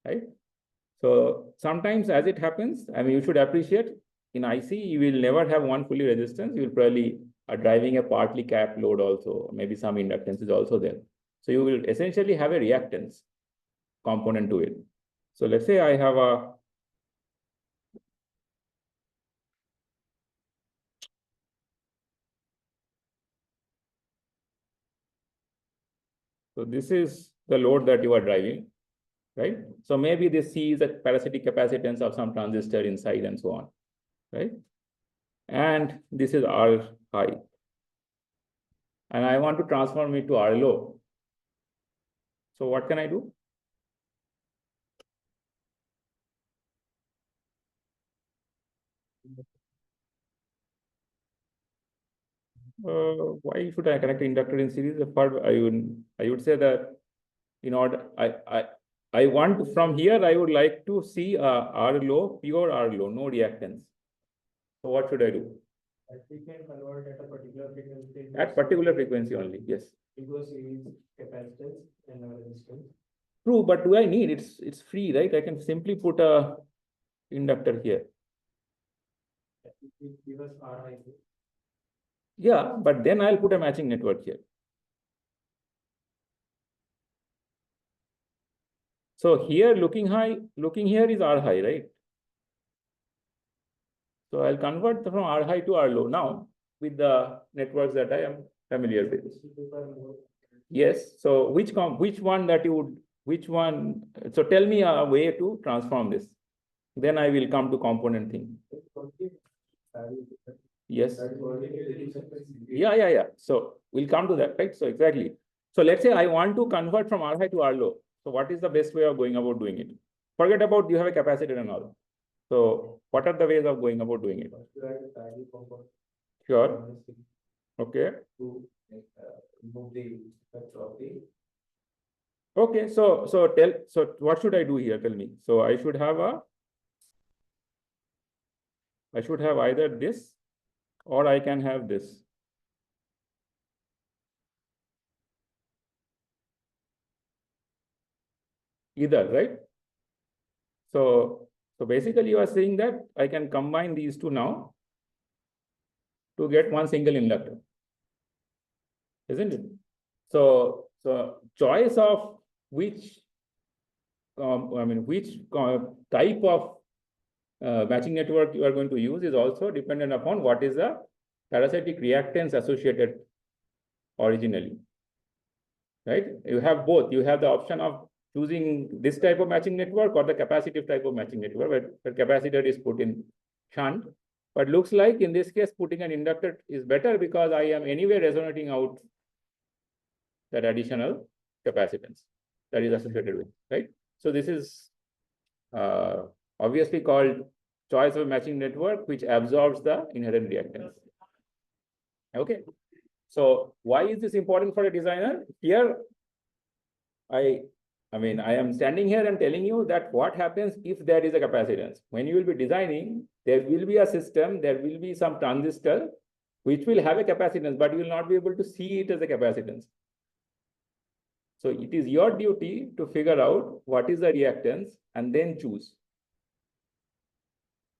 right? So sometimes as it happens, I mean, you should appreciate in IC, you will never have one fully resistance. You will probably are driving a partly capped load also, maybe some inductance is also there. So you will essentially have a reactance component to it. So let's say I have a so this is the load that you are driving, right? So maybe this C is a parasitic capacitance of some transistor inside and so on, right? And this is R high. And I want to transform it to R low. So what can I do? Why should I connect inductor in series? I would say that in order I want from here I would like to see R low, pure R low, no reactance. So what should I do? We can convert at a particular frequency. At particular frequency only, yes. Because it is capacitance and resistance. True, but do I need it's free, right? I can simply put a inductor here. Give us RI. Yeah, but then I'll put a matching network here. So here looking here is R high, right? So I'll convert from R high to R low now with the networks that I am familiar with. Yes. So which one that you would, which one? So tell me a way to transform this. Then I will come to component thing. Yes. Yeah. So we'll come to that, right? So exactly. So let's say I want to convert from R high to R low. So what is the best way of going about doing it? Forget about you have a capacitor and all. So what are the ways of going about doing it? Sure. Okay. Okay. So what should I do here? Tell me. So I should have either this or I can have this. Either, right? So basically you are saying that I can combine these two now to get one single inductor, isn't it? So choice of which type of matching network you are going to use is also dependent upon what is the parasitic reactance associated originally, right? You have both. You have the option of choosing this type of matching network or the capacitive type of matching network where capacitor is put in shunt. But looks like in this case, putting an inductor is better because I am anyway resonating out that additional capacitance that is associated with, right? So this is obviously called choice of matching network, which absorbs the inherent reactance. Okay. So why is this important for a designer? Here, I am standing here and telling you that what happens if there is a capacitance. When you will be designing, there will be a system, there will be some transistor which will have a capacitance, but you will not be able to see it as a capacitance. So it is your duty to figure out what is the reactance and then choose.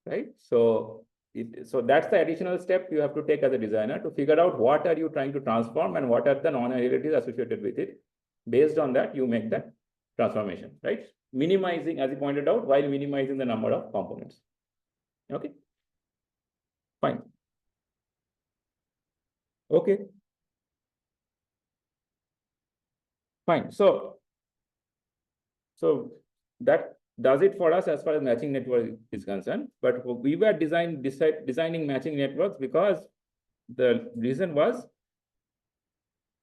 Right? So that's the additional step you have to take as a designer to figure out what are you trying to transform and what are the non-irregularities associated with it. Based on that, you make that transformation, right? Minimizing, as you pointed out, while minimizing the number of components. Okay, fine. Okay. Fine. So that does it for us as far as matching network is concerned. But we were designing matching networks because the reason was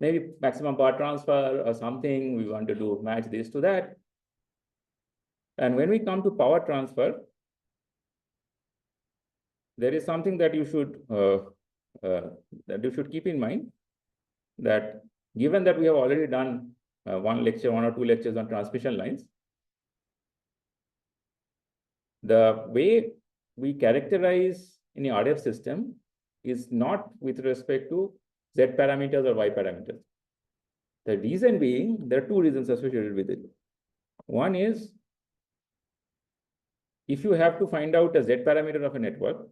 maybe maximum power transfer or something. We want to do match this to that. And when we come to power transfer, there is something that you should keep in mind, that given that we have already done one or two lectures on transmission lines, the way we characterize any RF system is not with respect to Z parameters or Y parameters. The reason being, there are two reasons associated with it. One is, if you have to find out a Z parameter of a network,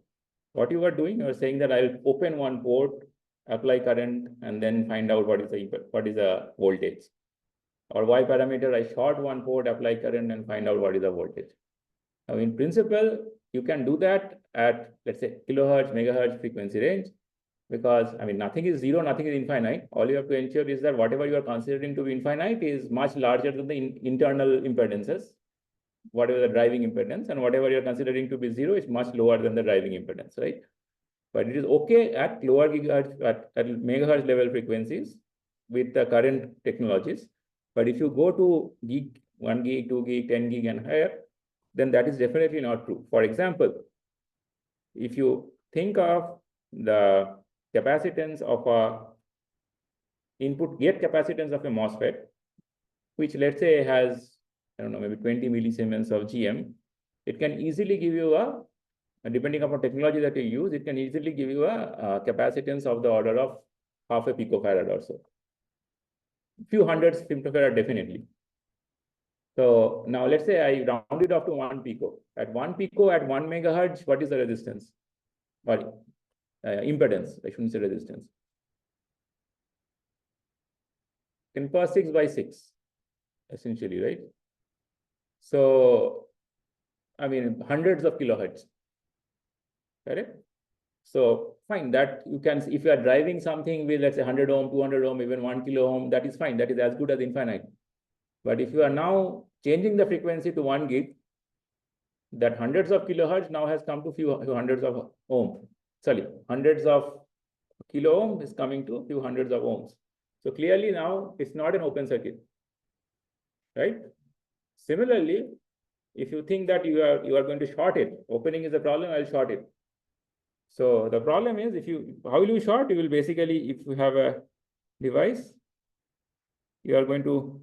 what you are doing, you are saying that I'll open one port, apply current, and then find out what is the voltage. Or Y parameter, I short one port, apply current, and find out what is the voltage. Now, in principle, you can do that at, let's say, kilohertz, megahertz frequency range, because nothing is zero, nothing is infinite. All you have to ensure is that whatever you are considering to be infinite is much larger than the internal impedances, whatever the driving impedance, and whatever you're considering to be zero is much lower than the driving impedance, right? But it is okay at lower gigahertz, at megahertz level frequencies with the current technologies. But if you go to gig, 1 gig, 2 gig, 10 gig and higher, then that is definitely not true. For example, if you think of the capacitance of a input gate capacitance of a MOSFET, which let's say has, I don't know, maybe 20 millisiemens of GM, it can easily give you depending upon technology that you use, it can easily give you a capacitance of the order of half a picofarad or so. Few hundreds femtofarad definitely. So now let's say I round it off to 1 pico. At 1 pico at 1 megahertz, what is the resistance? Sorry, impedance. I shouldn't say resistance. 10 power 6 by 6, essentially, right? So, hundreds of kilohertz. Correct? So fine, that you can, if you are driving something with, let's say, 100 ohm, 200 ohm, even 1 kilo ohm, that is fine. That is as good as infinite. But if you are now changing the frequency to 1 gig, that hundreds of kilohertz now has come to few hundreds of ohm. Sorry, hundreds of kilo ohm is coming to a few hundreds of ohms. So clearly now it's not an open circuit, right? Similarly, if you think that you are going to short it, opening is a problem, I'll short it. So the problem is, how will you short? You will basically, if you have a device, you are going to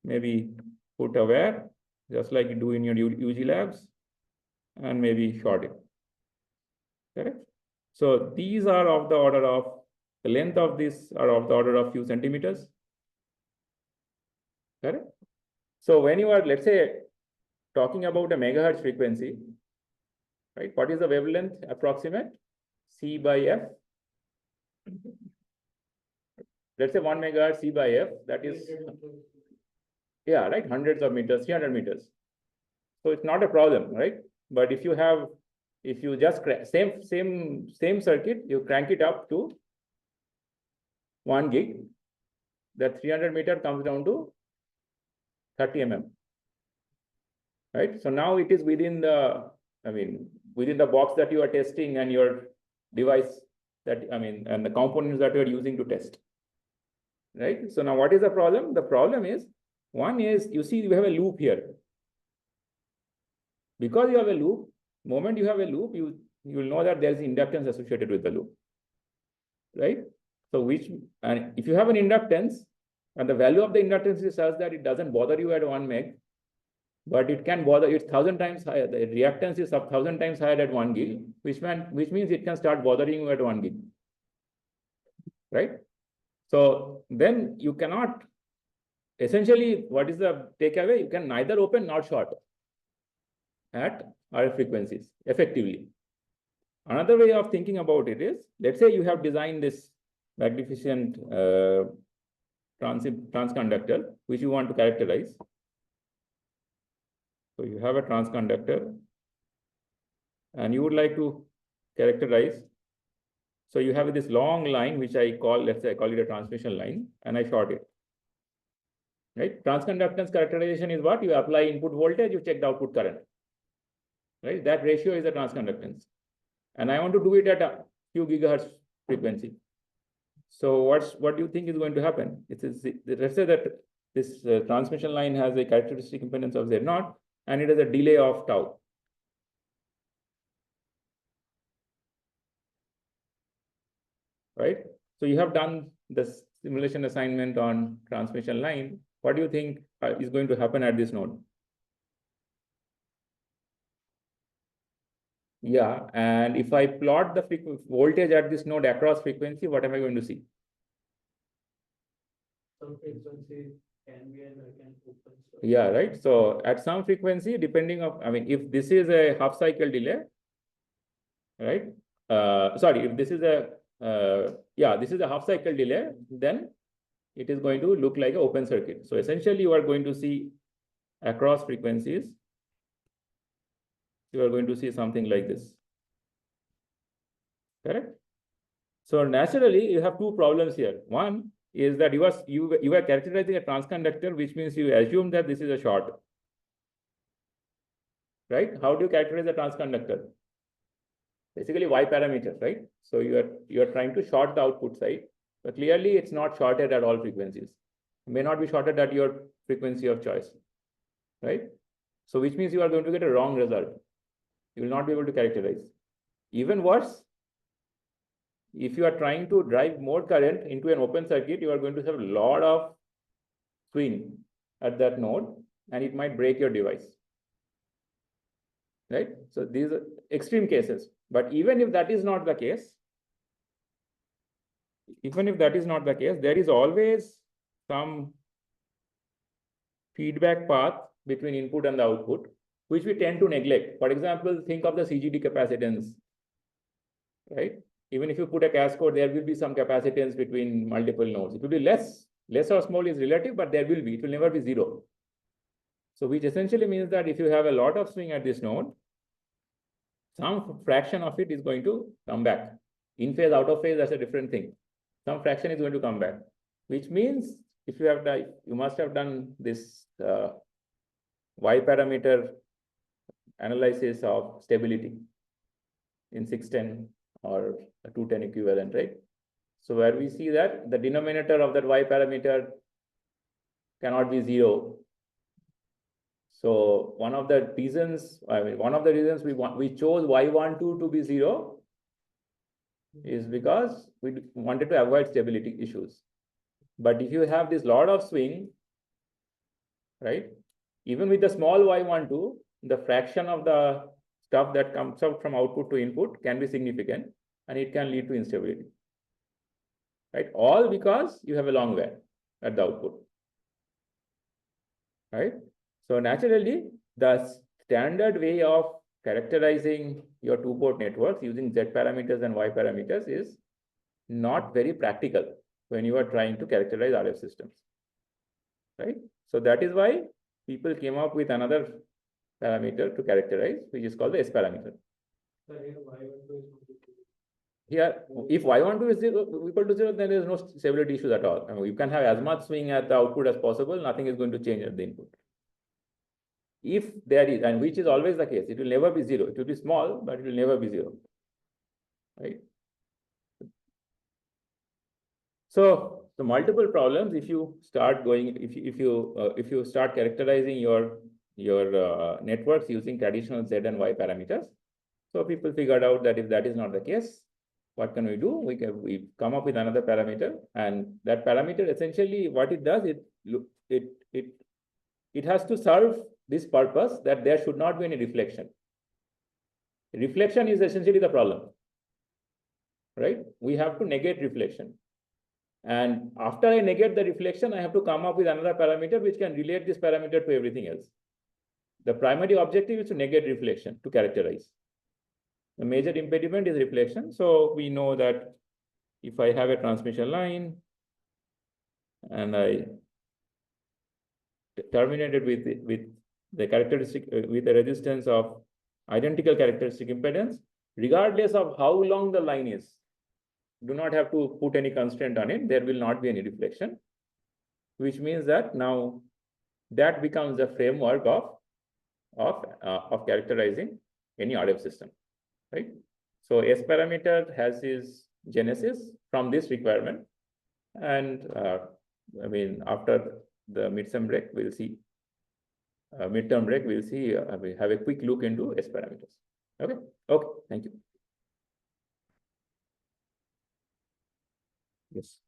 maybe put a wire, just like you do in your UG labs, and maybe short it. Correct? So these are of the order of, the length of this are of the order of few centimeters. Correct? So when you are, let's say, talking about a megahertz frequency, right? What is the wavelength approximate? C by F. Let's say 1 megahertz C by F, that is, yeah, right, hundreds of meters, 300 meters. So it's not a problem, right? But if you just same circuit, you crank it up to 1 gig, that 300 meter comes down to 30 mm, right? So now it is within the, within the box that you are testing and your device that, and the components that you are using to test, right? So now what is the problem? The problem is, one is, you see, you have a loop here. Because you have a loop, moment you have a loop, you will know that there is inductance associated with the loop, right? So and if you have an inductance, and the value of the inductance is such that it doesn't bother you at 1 meg, but it can bother, it's 1,000 times higher. The reactance is 1,000 times higher at 1 gig, which means it can start bothering you at 1 gig, right? So then you cannot, essentially, what is the takeaway? You can neither open nor short at RF frequencies effectively. Another way of thinking about it is, let's say you have designed this magnificent transconductor, which you want to characterize. So you have a transconductor, and you would like to characterize So you have this long line, which I call, let's say I call it a transmission line, and I short it. Right? Transconductance characterization is what? You apply input voltage, you check the output current. Right? That ratio is the transconductance. And I want to do it at a few gigahertz frequency. So what do you think is going to happen? Let's say that this transmission line has a characteristic impedance of Z0 and it has a delay of tau. Right? So you have done the simulation assignment on transmission line. What do you think is going to happen at this node? Yeah, and if I plot the voltage at this node across frequency, what am I going to see? Some frequency can be and I can open. Yeah, right. So at some frequency, depending on, I mean, if this is a half cycle delay, right? Sorry, if this is a, this is a half cycle delay, then it is going to look like an open circuit. So essentially, you are going to see across frequencies, you are going to see something like this. Correct? So naturally, you have two problems here. One is that you are characterizing a transconductor, which means you assume that this is a short. Right? How do you characterize a transconductor? Basically Y parameters, right? So you are trying to short the output side, but clearly it's not shorted at all frequencies. It may not be shorted at your frequency of choice, right? So which means you are going to get a wrong result. You will not be able to characterize. Even worse, if you are trying to drive more current into an open circuit, you are going to have a lot of swing at that node, and it might break your device. Right? So these are extreme cases. But even if that is not the case, there is always some feedback path between input and the output, which we tend to neglect. For example, think of the CGD capacitance, right? Even if you put a cascode, there will be some capacitance between multiple nodes. It will be less or small is relative, but there will be. It will never be zero. So which essentially means that if you have a lot of swing at this node, some fraction of it is going to come back. In phase, out of phase, that's a different thing. Some fraction is going to come back, which means if you have done, you must have done this Y parameter analysis of stability in 610 or 210 equivalent, right? So where we see that the denominator of that Y parameter cannot be zero. So one of the reasons we chose Y12 to be zero is because we wanted to avoid stability issues. But if you have this lot of swing, right, even with the small Y12, the fraction of the stuff that comes out from output to input can be significant, and it can lead to instability. Right? All because you have a long way at the output. Right? So naturally, the standard way of characterizing your two-port networks using Z parameters and Y parameters is not very practical when you are trying to characterize RF systems. Right? So that is why people came up with another parameter to characterize, which is called the S parameter. Here, if Y12 is equal to 0, then there is no stability issues at all. I mean, you can have as much swing at the output as possible. Nothing is going to change at the input. If there is, and which is always the case, it will never be zero. It will be small, but it will never be zero. Right? So the multiple problems, if you start going, if you start characterizing your networks using traditional Z and Y parameters, so people figured out that if that is not the case, what can we do? We come up with another parameter, and that parameter essentially what it does, it has to serve this purpose that there should not be any reflection. Reflection is essentially the problem, right? We have to negate reflection. And after I negate the reflection, I have to come up with another parameter which can relate this parameter to everything else. The primary objective is to negate reflection, to characterize. The major impediment is reflection. So we know that if I have a transmission line and I terminate it with the characteristic, with a resistance of identical characteristic impedance, regardless of how long the line is, do not have to put any constraint on it. There will not be any reflection, which means that now that becomes the framework of characterizing any RF system, right? So S parameter has its genesis from this requirement, and I mean, after the midterm break, we'll see. Midterm break, we'll see. We have a quick look into S parameters. Okay. Okay. Thank you. Yes.